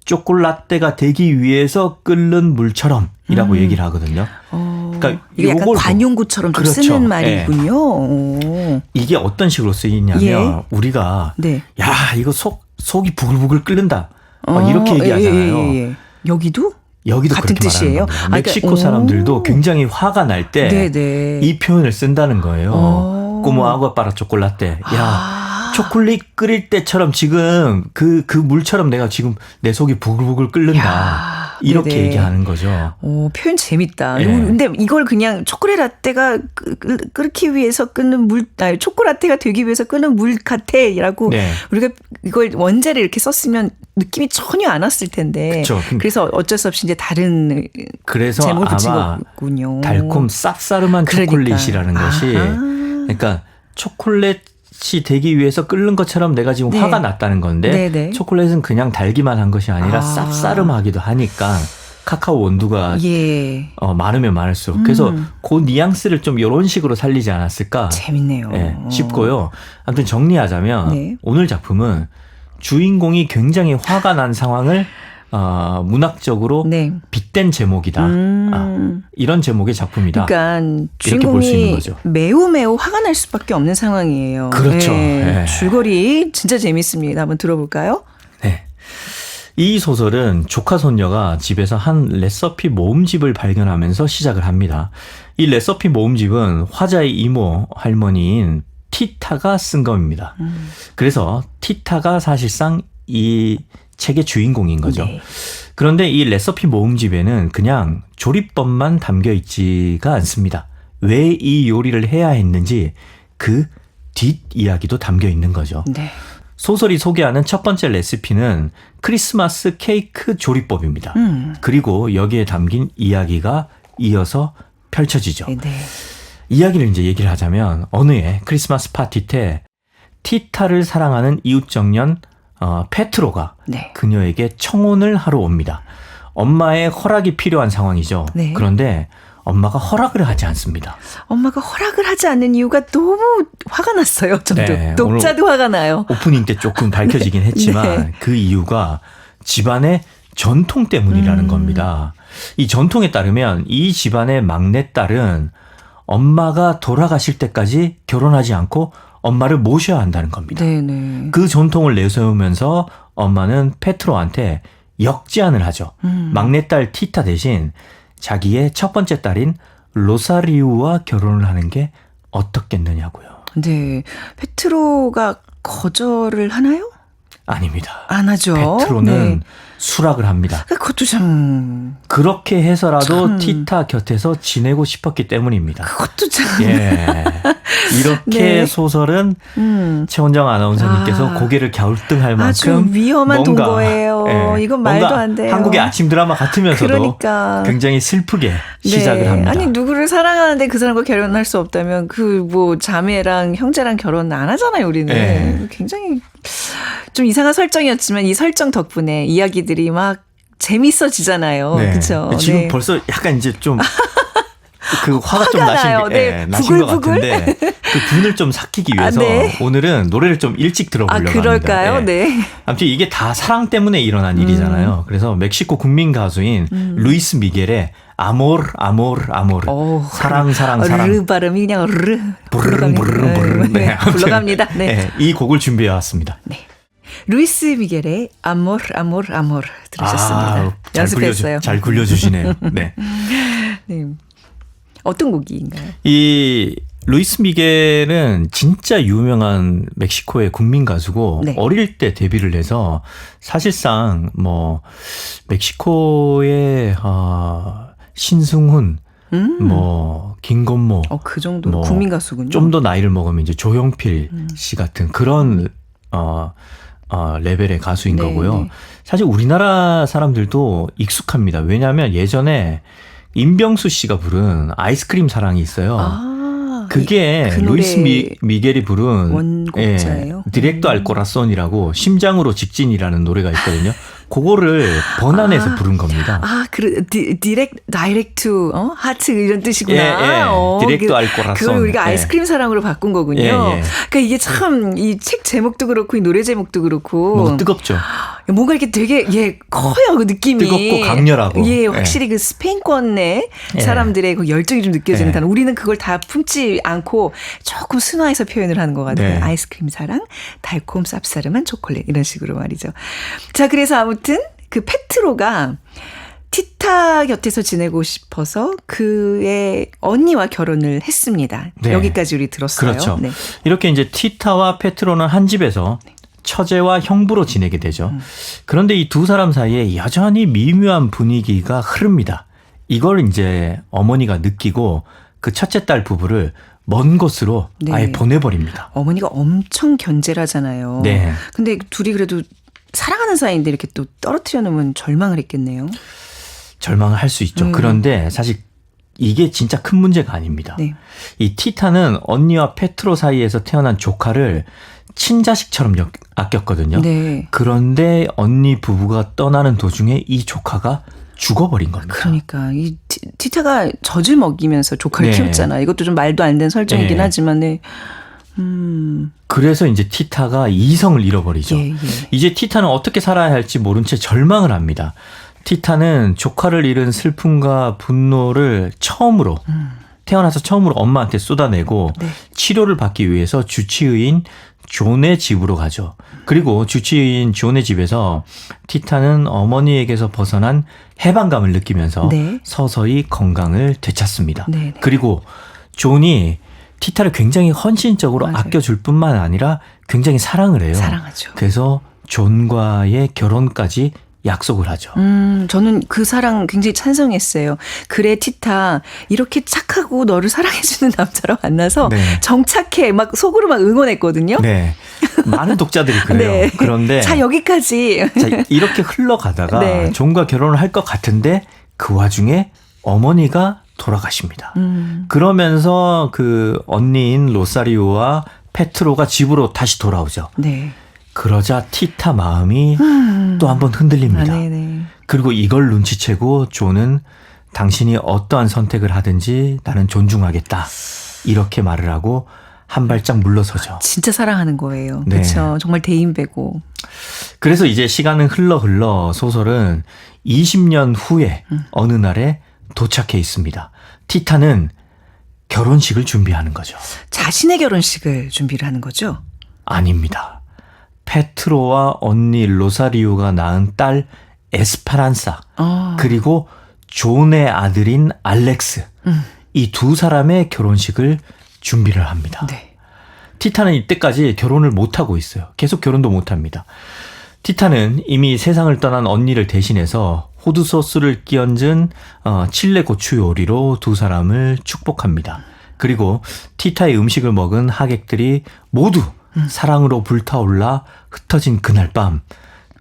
초콜라떼가 되기 위해서 끓는 물처럼이라고 얘기를 하거든요. 그러니까 이게 약간 요걸 관용구처럼 좀 그렇죠. 쓰는 말이군요. 예. 이게 어떤 식으로 쓰이냐면 우리가 네. 야 이거 속이 부글부글 끓는다 막 이렇게 얘기하잖아요. 여기도? 여기도 같은 그렇게 뜻이에요? 말하는 겁니다. 아, 그러니까, 멕시코 사람들도 굉장히 화가 날 때 네네. 이 표현을 쓴다는 거예요. 오. 꼬모 아구아 빠라 초콜라떼. 야, 아. 초콜릿 끓일 때처럼 지금 그 물처럼 내가 지금 내 속이 부글부글 끓는다. 야, 이렇게 네네. 얘기하는 거죠. 오, 표현 재밌다. 예. 근데 이걸 그냥 초콜릿 라떼가 끓기 위해서 끓는 초콜라떼가 되기 위해서 끓는 물 같아라고 네. 우리가 이걸 원제를 이렇게 썼으면 느낌이 전혀 안 왔을 텐데. 그쵸. 그래서 어쩔 수 없이 이제 다른 그래서 제목을 붙인 아마 거군요. 달콤 쌉싸름한 그러니까. 초콜릿이라는 것이 아하. 그러니까 초콜릿이 되기 위해서 끓는 것처럼 내가 지금 네. 화가 났다는 건데 네네. 초콜릿은 그냥 달기만 한 것이 아니라 아. 쌉싸름하기도 하니까 카카오 원두가 예. 많으면 많을수록 그래서 그 뉘앙스를 좀 이런 식으로 살리지 않았을까 재밌네요. 예, 싶고요. 아무튼 정리하자면 네. 오늘 작품은 주인공이 굉장히 화가 난 상황을 문학적으로 네. 빗댄 제목이다. 이런 제목의 작품이다. 그러니까 이렇게 볼 수 있는 주인공이 거죠. 매우 화가 날 수밖에 없는 상황이에요. 그렇죠. 네. 줄거리 진짜 재밌습니다. 한번 들어볼까요? 네. 이 소설은 조카 손녀가 집에서 한 레시피 모음집을 발견하면서 시작을 합니다. 이 레시피 모음집은 화자의 이모 할머니인 티타가 쓴 겁니다. 그래서 티타가 사실상 이 책의 주인공인 거죠. 네. 그런데 이 레시피 모음집에는 그냥 조리법만 담겨 있지가 않습니다. 왜 이 요리를 해야 했는지 그 뒷이야기도 담겨 있는 거죠. 네. 소설이 소개하는 첫 번째 레시피는 크리스마스 케이크 조리법입니다. 그리고 여기에 담긴 이야기가 이어서 펼쳐지죠. 네. 이야기를 이제 얘기를 하자면 어느 해 크리스마스 파티 때 티타를 사랑하는 이웃 청년 페트로가 네. 그녀에게 청혼을 하러 옵니다. 엄마의 허락이 필요한 상황이죠. 네. 그런데 엄마가 허락을 하지 않습니다. 엄마가 허락을 하지 않는 이유가 너무 화가 났어요. 저도. 네, 독자도 화가 나요. 오프닝 때 조금 밝혀지긴 했지만 네. 그 이유가 집안의 전통 때문이라는 겁니다. 이 전통에 따르면 이 집안의 막내딸은 엄마가 돌아가실 때까지 결혼하지 않고 엄마를 모셔야 한다는 겁니다. 네네. 그 전통을 내세우면서 엄마는 페트로한테 역제안을 하죠. 막내딸 티타 대신 자기의 첫 번째 딸인 로사리우와 결혼을 하는 게 어떻겠느냐고요. 네. 페트로가 거절을 하나요? 아닙니다. 안 하죠. 페트로는 네. 수락을 합니다. 그것도 참. 그렇게 해서라도 참. 티타 곁에서 지내고 싶었기 때문입니다. 그것도 참. 예. 이렇게 네. 소설은 최원정 아나운서님께서 고개를 갸우뚱할 만큼 아주 위험한 뭔가, 동거예요. 이건 말도 뭔가 안 돼요. 한국의 아침 드라마 같으면서도 그러니까. 굉장히 슬프게 시작을 합니다. 아니 누구를 사랑하는데 그 사람과 결혼할 수 없다면 그 뭐 자매랑 형제랑 결혼 안 하잖아요. 우리는. 네. 굉장히 좀 이상한 설정이었지만 이 설정 덕분에 이야기들이 막 재밌어지잖아요. 네. 그렇죠. 지금 네. 벌써 약간 이제 좀 그 화가 좀 나신, 나요. 네. 나신 것 부글부글. 같은데 그 분을 좀 삭히기 위해서 네. 오늘은 노래를 좀 일찍 들어보려고 합니다. 그럴까요? 네. 아무튼 이게 다 사랑 때문에 일어난 일이잖아요. 그래서 멕시코 국민 가수인 루이스 미겔의 아모르 아모르 아모르 사랑 사랑 사랑 르 발음이 그냥 르 부르릉 부르릉 부르릉 네, 아무튼, 불러갑니다. 네. 네, 이 곡을 준비해 왔습니다. 네. 루이스 미겔의 아모르 아모르 아모르 들으셨습니다. 연습했어요. 잘 굴려주시네요. 네. 네. 어떤 곡인가요? 이 루이스 미겔은 진짜 유명한 멕시코의 국민 가수고 네. 어릴 때 데뷔를 해서 사실상 뭐 멕시코의 신승훈, 뭐 김건모, 그 정도 뭐 국민 가수군요. 좀 더 나이를 먹으면 이제 조용필 씨 같은 그런 레벨의 가수인 네, 거고요. 네. 사실 우리나라 사람들도 익숙합니다. 왜냐하면 예전에 임병수 씨가 부른 아이스크림 사랑이 있어요. 그게 그 노래 루이스 미겔이 부른 원곡자예요. 디렉토 알 코라손이라고 심장으로 직진이라는 노래가 있거든요. 그거를 번안해서 부른 겁니다. 다이렉트 하트 이런 뜻이구나. 디렉토 알 코라손. 그걸 우리가 아이스크림 사랑으로 바꾼 거군요. 그러니까 이게 참 이 책 제목도 그렇고 이 노래 제목도 그렇고 뭔가 뜨겁죠. 뭔가 이렇게 되게 커요 그 느낌이. 뜨겁고 강렬하고. 확실히 그 스페인권의 사람들의 그 열정이 좀 느껴지는 단어. 우리는 그걸 다 품지 않고 조금 순화해서 표현을 하는 것 같아요. 네. 아이스크림 사랑, 달콤 쌉싸름한 초콜릿 이런 식으로 말이죠. 자, 그래서 아무튼 그 페트로가 티타 티타 곁에서 지내고 싶어서 그의 언니와 결혼을 했습니다. 네. 여기까지 우리 들었어요. 그렇죠. 네. 이렇게 이제 티타와 페트로는 한 집에서 처제와 형부로 지내게 되죠. 그런데 이 두 사람 사이에 여전히 미묘한 분위기가 흐릅니다. 이걸 이제 어머니가 느끼고 그 첫째 딸 부부를 먼 곳으로 네. 아예 보내버립니다. 어머니가 엄청 견제하잖아요. 네. 근데 둘이 그래도 사랑하는 사이인데 이렇게 또 떨어뜨려 놓으면 절망을 했겠네요. 절망을 할 수 있죠. 그런데 사실 이게 진짜 큰 문제가 아닙니다. 네. 이 티타는 언니와 페트로 사이에서 태어난 조카를 친자식처럼 아꼈거든요. 네. 그런데 언니 부부가 떠나는 도중에 이 조카가 죽어버린 겁니다. 그러니까 이 티타가 젖을 먹이면서 조카를 네. 키웠잖아. 이것도 좀 말도 안 되는 설정이긴 네. 하지만 네. 그래서 이제 티타가 이성을 잃어버리죠. 예, 예. 이제 티타는 어떻게 살아야 할지 모른 채 절망을 합니다. 티타는 조카를 잃은 슬픔과 분노를 처음으로 태어나서 처음으로 엄마한테 쏟아내고 네. 치료를 받기 위해서 주치의인 존의 집으로 가죠. 그리고 주치의인 존의 집에서 티타는 어머니에게서 벗어난 해방감을 느끼면서 네. 서서히 건강을 되찾습니다. 네, 네. 그리고 존이 티타를 굉장히 헌신적으로 맞아요. 아껴줄 뿐만 아니라 굉장히 사랑을 해요. 사랑하죠. 그래서 존과의 결혼까지 약속을 하죠. 저는 그 사랑 굉장히 찬성했어요. 그래 티타 이렇게 착하고 너를 사랑해주는 남자로 만나서 네. 정착해 막 속으로 막 응원했거든요. 네. 많은 독자들이 그래요. 네. 그런데 자 여기까지. 자, 이렇게 흘러가다가 네. 존과 결혼을 할 것 같은데 그 와중에 어머니가 돌아가십니다. 그러면서 그 언니인 로사리오와 페트로가 집으로 다시 돌아오죠. 네. 그러자 티타 마음이 또 한 번 흔들립니다. 아, 네네. 그리고 이걸 눈치채고 존은 당신이 어떠한 선택을 하든지 나는 존중하겠다. 이렇게 말을 하고 한 발짝 물러서죠. 진짜 사랑하는 거예요. 네. 그렇죠. 정말 대인배고. 그래서 이제 시간은 흘러 소설은 20년 후에 어느 날에 도착해 있습니다. 티타는 결혼식을 준비하는 거죠. 자신의 결혼식을 준비를 하는 거죠. 아닙니다. 페트로와 언니 로사리오가 낳은 딸 에스페란사 그리고 존의 아들인 알렉스 이 두 사람의 결혼식을 준비를 합니다. 네. 티타는 이때까지 결혼을 못하고 있어요. 계속 결혼도 못합니다. 티타는 이미 세상을 떠난 언니를 대신해서 호두 소스를 끼얹은 칠레 고추 요리로 두 사람을 축복합니다. 그리고 티타의 음식을 먹은 하객들이 모두 사랑으로 불타올라 흩어진 그날 밤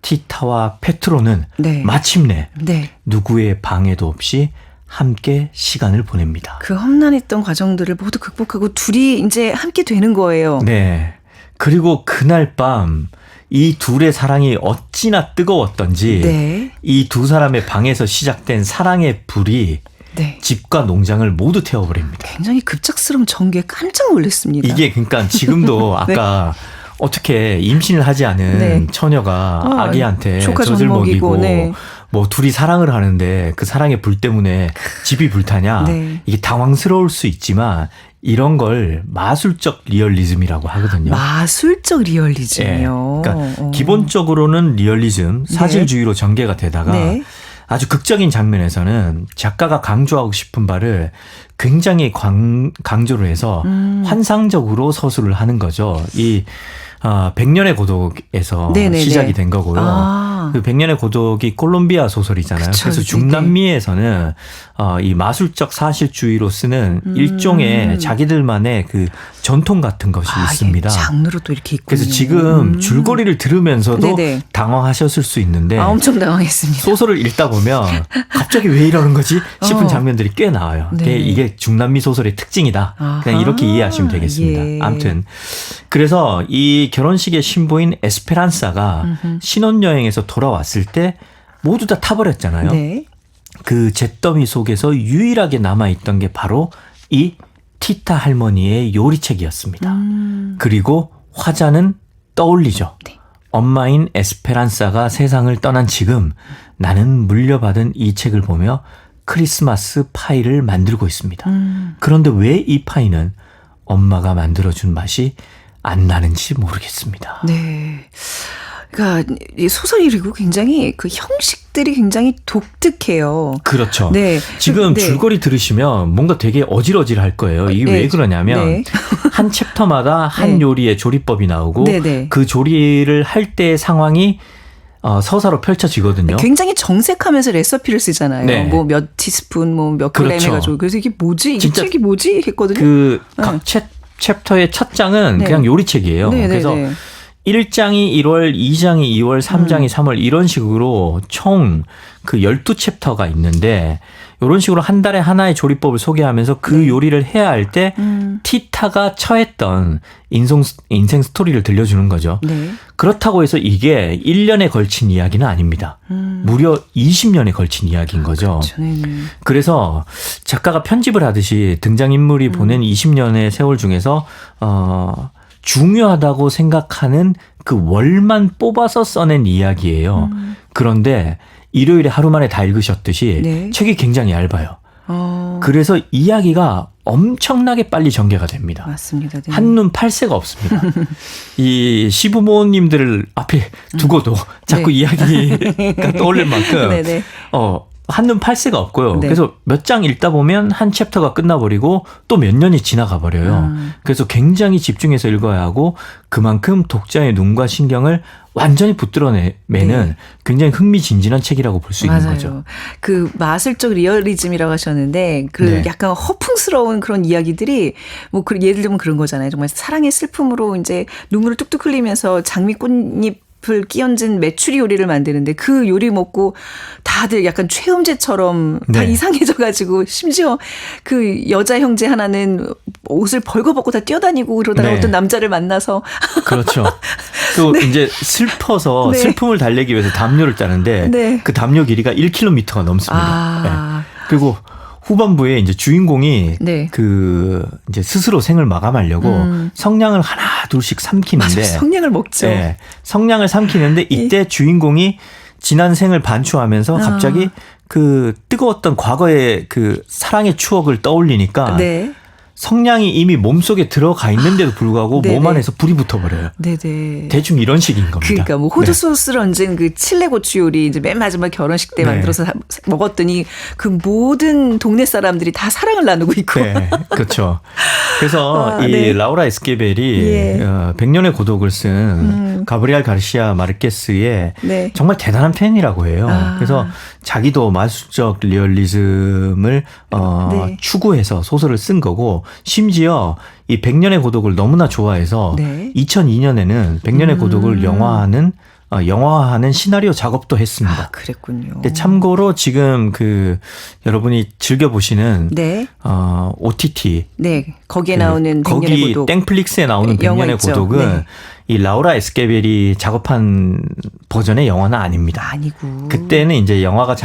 티타와 페트로는 네. 마침내 네. 누구의 방해도 없이 함께 시간을 보냅니다. 그 험난했던 과정들을 모두 극복하고 둘이 이제 함께 되는 거예요. 네. 그리고 그날 밤 이 둘의 사랑이 어찌나 뜨거웠던지 네. 이 두 사람의 방에서 시작된 사랑의 불이 네. 집과 농장을 모두 태워버립니다. 굉장히 급작스러운 전개에 깜짝 놀랐습니다. 이게 그러니까 지금도 아까 어떻게 임신을 하지 않은 네. 처녀가 아기한테 조카 젖을 젖먹이고, 먹이고 네. 뭐 둘이 사랑을 하는데 그 사랑의 불 때문에 집이 불타냐 네. 이게 당황스러울 수 있지만 이런 걸 마술적 리얼리즘이라고 하거든요. 마술적 리얼리즘이요. 예. 그러니까 기본적으로는 리얼리즘, 사실주의로 전개가 되다가 네. 아주 극적인 장면에서는 작가가 강조하고 싶은 바를 굉장히 강조를 해서 환상적으로 서술을 하는 거죠. 이 백년의 고독에서 네네네. 시작이 된 거고요. 그 백년의 고독이 콜롬비아 소설이잖아요. 그쵸, 그래서 네. 중남미에서는 이 마술적 사실주의로 쓰는 일종의 자기들만의 그 전통 같은 것이 있습니다. 장르로 또 이렇게 있군요. 그래서 지금 줄거리를 들으면서도 네네. 당황하셨을 수 있는데 엄청 당황했습니다. 소설을 읽다 보면 갑자기 왜 이러는 거지 싶은 장면들이 꽤 나와요. 네. 이게 중남미 소설의 특징이다. 아하. 그냥 이렇게 이해하시면 되겠습니다. 예. 아무튼 그래서 이 결혼식의 신부인 에스페란사가 신혼여행에서 돌아왔을 때 모두 다 타버렸잖아요. 네. 그 잿더미 속에서 유일하게 남아있던 게 바로 이 티타 할머니의 요리책이었습니다. 그리고 화자는 떠올리죠. 네. 엄마인 에스페란사가 세상을 떠난 지금 나는 물려받은 이 책을 보며 크리스마스 파이를 만들고 있습니다. 그런데 왜 이 파이는 엄마가 만들어준 맛이 안 나는지 모르겠습니다. 네. 그러니까 이 소설이 그리고 굉장히 그 형식 해석들이 굉장히 독특해요. 그렇죠. 네. 지금 네. 줄거리 들으시면 뭔가 되게 어질어질할 거예요. 이게 네. 왜 그러냐면 네. 한 챕터마다 한 네. 요리의 조리법이 나오고 네, 네. 그 조리를 할 때의 상황이 서사로 펼쳐지거든요. 굉장히 정색하면서 레시피를 쓰잖아요. 네. 뭐 몇 티스푼, 뭐 몇 그램 그렇죠. 해가지고. 그래서 이게 뭐지? 이 진짜 책이 뭐지? 했거든요. 그 각 챕터의 첫 장은 네. 그냥 요리책이에요. 네, 네, 그래서 네. 1장이 1월, 2장이 2월, 3장이 3월 이런 식으로 총 그 12챕터가 있는데 이런 식으로 한 달에 하나의 조리법을 소개하면서 그 네. 요리를 해야 할 때 티타가 처했던 인생 스토리를 들려주는 거죠. 네. 그렇다고 해서 이게 1년에 걸친 이야기는 아닙니다. 무려 20년에 걸친 이야기인 거죠. 그렇죠. 네, 네. 그래서 작가가 편집을 하듯이 등장인물이 보낸 20년의 세월 중에서 중요하다고 생각하는 그 월만 뽑아서 써낸 이야기예요. 그런데 일요일에 하루 만에 다 읽으셨듯이 네. 책이 굉장히 얇아요. 그래서 이야기가 엄청나게 빨리 전개가 됩니다. 맞습니다. 네. 한눈 팔새가 없습니다. 이 시부모님들을 앞에 두고도 자꾸 네. 이야기가 떠올릴 만큼 네, 네. 한눈 팔새가 없고요. 네. 그래서 몇 장 읽다 보면 한 챕터가 끝나버리고 또 몇 년이 지나가 버려요. 그래서 굉장히 집중해서 읽어야 하고 그만큼 독자의 눈과 신경을 완전히 붙들어매는 네. 굉장히 흥미진진한 책이라고 볼 수 있는 맞아요. 거죠. 그 마술적 리얼리즘이라고 하셨는데 그 네. 약간 허풍스러운 그런 이야기들이 뭐 예를 들면 그런 거잖아요. 정말 사랑의 슬픔으로 이제 눈물을 뚝뚝 흘리면서 장미꽃잎 을 끼얹은 메추리 요리를 만드는데 그 요리 먹고 다들 약간 최음제처럼 다 네. 이상해져가지고 심지어 그 여자 형제 하나는 옷을 벌거벗고 다 뛰어다니고 그러다가 네. 어떤 남자를 만나서 그렇죠. 또 이제 슬퍼서 네. 슬픔을 달래기 위해서 담요를 짜는데 네. 그 담요 길이가 1km가 넘습니다. 네. 아, 그리고 후반부에 이제 주인공이 네. 그 이제 스스로 생을 마감하려고 성냥을 하나 둘씩 삼키는데 맞아요. 성냥을 먹죠. 네, 성냥을 삼키는데 이때 주인공이 지난 생을 반추하면서 갑자기 그 뜨거웠던 과거의 그 사랑의 추억을 떠올리니까 네. 성냥이 이미 몸속에 들어가 있는데도 불구하고 네네. 몸 안에서 불이 붙어버려요. 네네. 대충 이런 식인 겁니다. 그러니까 뭐 호두 소스를 얹은 그 칠레 고추 요리 이제 맨 마지막 결혼식 때 네. 만들어서 먹었더니 그 모든 동네 사람들이 다 사랑을 나누고 있고. 네, 그렇죠. 그래서 이 네. 라우라 에스케벨이 예. 100년의 고독을 쓴 가브리엘 가르시아 마르케스의 네. 정말 대단한 팬이라고 해요. 아. 그래서 자기도 마술적 리얼리즘을 네. 추구해서 소설을 쓴 거고 심지어 이 100년의 고독을 너무나 좋아해서 네. 2002년에는 100년의 고독을 영화화하는 시나리오 작업도 했습니다. 아, 그랬군요. 근데 참고로 지금 그 여러분이 즐겨 보시는 네. OTT 네. 거기에 나오는 100년의 거기 고독. 땡플릭스에 나오는 영화 100년의 있죠. 고독은 네. 이 라우라 에스케벨이 작업한 버전의 영화는 아닙니다. 아니고. 그때는 이제 영화가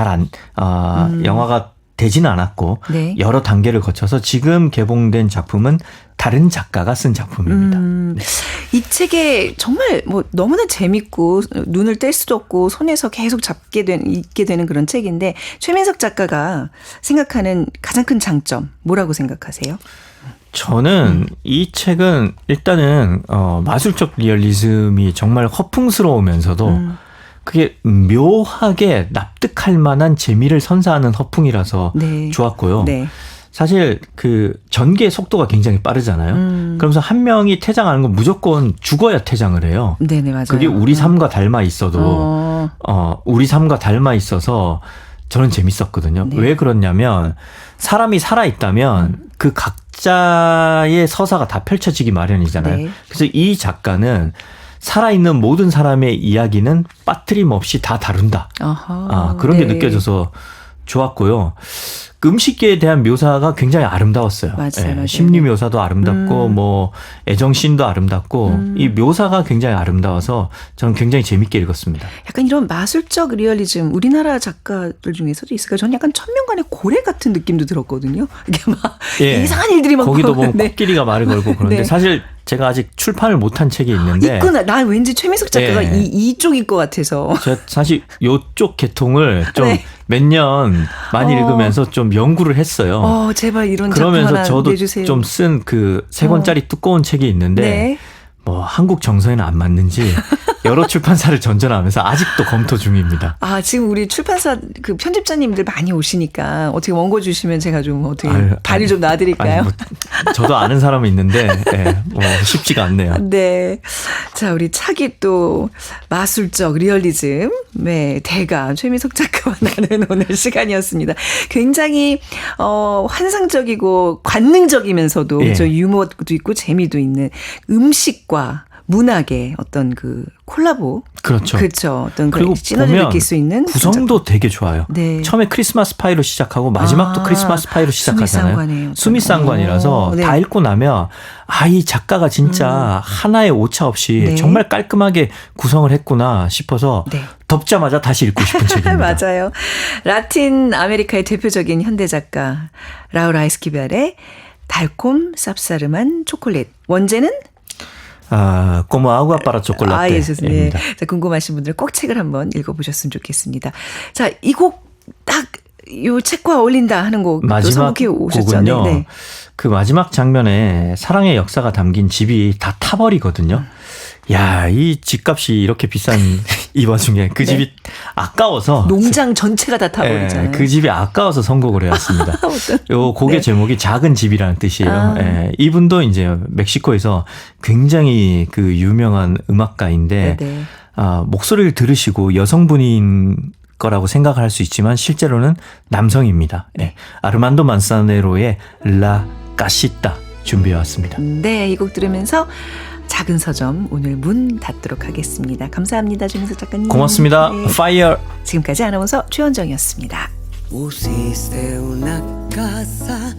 영화가 되지는 않았고 네. 여러 단계를 거쳐서 지금 개봉된 작품은 다른 작가가 쓴 작품입니다. 네. 이 책에 정말 뭐 너무나 재밌고 눈을 뗄 수도 없고 손에서 계속 읽게 되는 그런 책인데 최민석 작가가 생각하는 가장 큰 장점 뭐라고 생각하세요? 저는 이 책은 일단은 마술적 리얼리즘이 정말 허풍스러우면서도 그게 묘하게 납득할 만한 재미를 선사하는 허풍이라서 네. 좋았고요. 네. 사실 그 전개의 속도가 굉장히 빠르잖아요. 그러면서 한 명이 퇴장하는 건 무조건 죽어야 퇴장을 해요. 네네 맞아요. 그게 우리 삶과 닮아 있어도 우리 삶과 닮아 있어서 저는 재밌었거든요. 네. 왜 그렇냐면 사람이 살아 있다면 그 각자의 서사가 다 펼쳐지기 마련이잖아요. 네. 그래서 이 작가는 살아있는 모든 사람의 이야기는 빠트림 없이 다 다룬다. 그런 게 네. 느껴져서 좋았고요. 음식계에 대한 묘사가 굉장히 아름다웠어요. 맞아요, 맞아요. 심리 묘사도 아름답고 뭐 애정씬도 아름답고 이 묘사가 굉장히 아름다워서 저는 굉장히 재밌게 읽었습니다. 약간 이런 마술적 리얼리즘 우리나라 작가들 중에서도 있을까요? 저는 약간 천명간의 고래 같은 느낌도 들었거든요. 이게 막 예. 이상한 일들이 막 거기도 보면 네. 코끼리가 말을 걸고 그런데 네. 사실 제가 아직 출판을 못한 책이 있는데 있구나. 나 왠지 최민석 작가가 예. 이쪽일 것 같아서. 제가 사실 이쪽 계통을 좀 네. 몇 년 많이 읽으면서 좀 연구를 했어요. 제발 이런 작품 그러면서 하나 저도 내주세요. 좀 쓴 그 3권짜리 두꺼운 책이 있는데 네. 뭐 한국 정서에는 안 맞는지 여러 출판사를 전전하면서 아직도 검토 중입니다. 아, 지금 우리 출판사 그 편집자님들 많이 오시니까 어떻게 원고 주시면 제가 좀 어떻게 발을 좀 놔드릴까요? 뭐, 저도 아는 사람이 있는데 뭐 쉽지가 않네요. 네. 자, 우리 차기 또 마술적 리얼리즘, 네, 대가 최민석 작가와 나눈 오늘 시간이었습니다. 굉장히 환상적이고 관능적이면서도 예. 저 유머도 있고 재미도 있는 음식과 문학의 어떤 그 콜라보. 그렇죠. 그렇죠. 어떤 그리고 그 시너지를 보면 느낄 수 있는 구성도 되게 좋아요. 네. 처음에 크리스마스 파이로 시작하고 마지막도 크리스마스 파이로 시작하잖아요. 수미상관이에요. 수미상관이라서 네. 다 읽고 나면 이 작가가 진짜 하나의 오차 없이 네. 정말 깔끔하게 구성을 했구나 싶어서 네. 덮자마자 다시 읽고 싶은 책입니다. 맞아요. 라틴 아메리카의 대표적인 현대 작가 라우라 에스키베르의 달콤 쌉싸름한 초콜릿. 원제는 꼬모 아구아 빠라 초콜라떼. 예, 좋습니다. 자, 궁금하신 분들 꼭 책을 한번 읽어보셨으면 좋겠습니다. 자, 이 곡 딱 요 책과 어울린다 하는 곡 마지막 오셨죠? 곡은요. 네. 그 마지막 장면에 사랑의 역사가 담긴 집이 다 타버리거든요. 야, 이 집값이 이렇게 비싼 이 와중에 그 집이 아까워서 농장 전체가 다 타버리잖아요. 그 집이 아까워서 선곡을 해왔습니다. 요 곡의 네. 제목이 작은 집이라는 뜻이에요. 이분도 이제 멕시코에서 굉장히 그 유명한 음악가인데 네. 목소리를 들으시고 여성분인 거라고 생각할 수 있지만 실제로는 남성입니다. 네. 아르만도 만사네로의 라 까시타 준비해왔습니다. 네, 이 곡 들으면서 작은 서점 오늘 문 닫도록 하겠습니다. 감사합니다, 최민석 작가님. 고맙습니다. 네. 파이어. 지금까지 아나운서 최원정이었습니다. Pusiste una casa